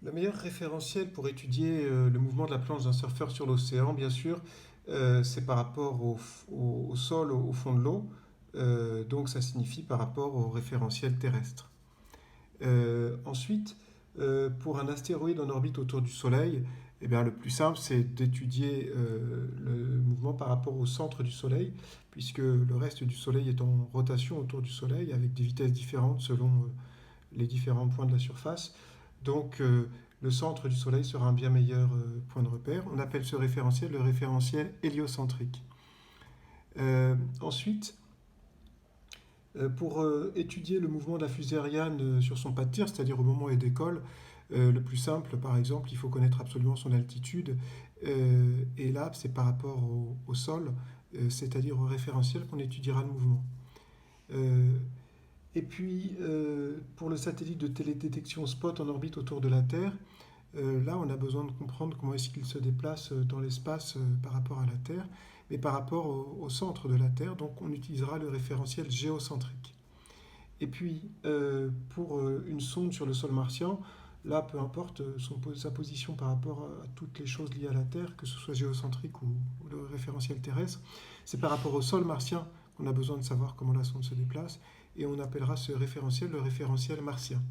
Le meilleur référentiel pour étudier le mouvement de la planche d'un surfeur sur l'océan, bien sûr, c'est par rapport au sol, au fond de l'eau. Donc ça signifie par rapport au référentiel terrestre. Ensuite, pour un astéroïde en orbite autour du Soleil, eh bien, le plus simple, c'est d'étudier le mouvement par rapport au centre du Soleil, puisque le reste du Soleil est en rotation autour du Soleil avec des vitesses différentes selon les différents points de la surface. Donc, le centre du Soleil sera un bien meilleur point de repère. On appelle ce référentiel le référentiel héliocentrique. Ensuite, pour étudier le mouvement de la fusée Ariane sur son pas de tir, c'est-à-dire au moment où elle décolle, le plus simple, par exemple, il faut connaître absolument son altitude. Et là, c'est par rapport au sol, c'est-à-dire au référentiel qu'on étudiera le mouvement. Euh, et puis, pour le satellite de télédétection Spot en orbite autour de la Terre, là, on a besoin de comprendre comment est-ce qu'il se déplace dans l'espace par rapport à la Terre, mais par rapport au centre de la Terre. Donc, on utilisera le référentiel géocentrique. Et puis, pour une sonde sur le sol martien, là, peu importe sa position par rapport à toutes les choses liées à la Terre, que ce soit géocentrique ou le référentiel terrestre, c'est par rapport au sol martien qu'on a besoin de savoir comment la sonde se déplace, et on appellera ce référentiel le référentiel martien.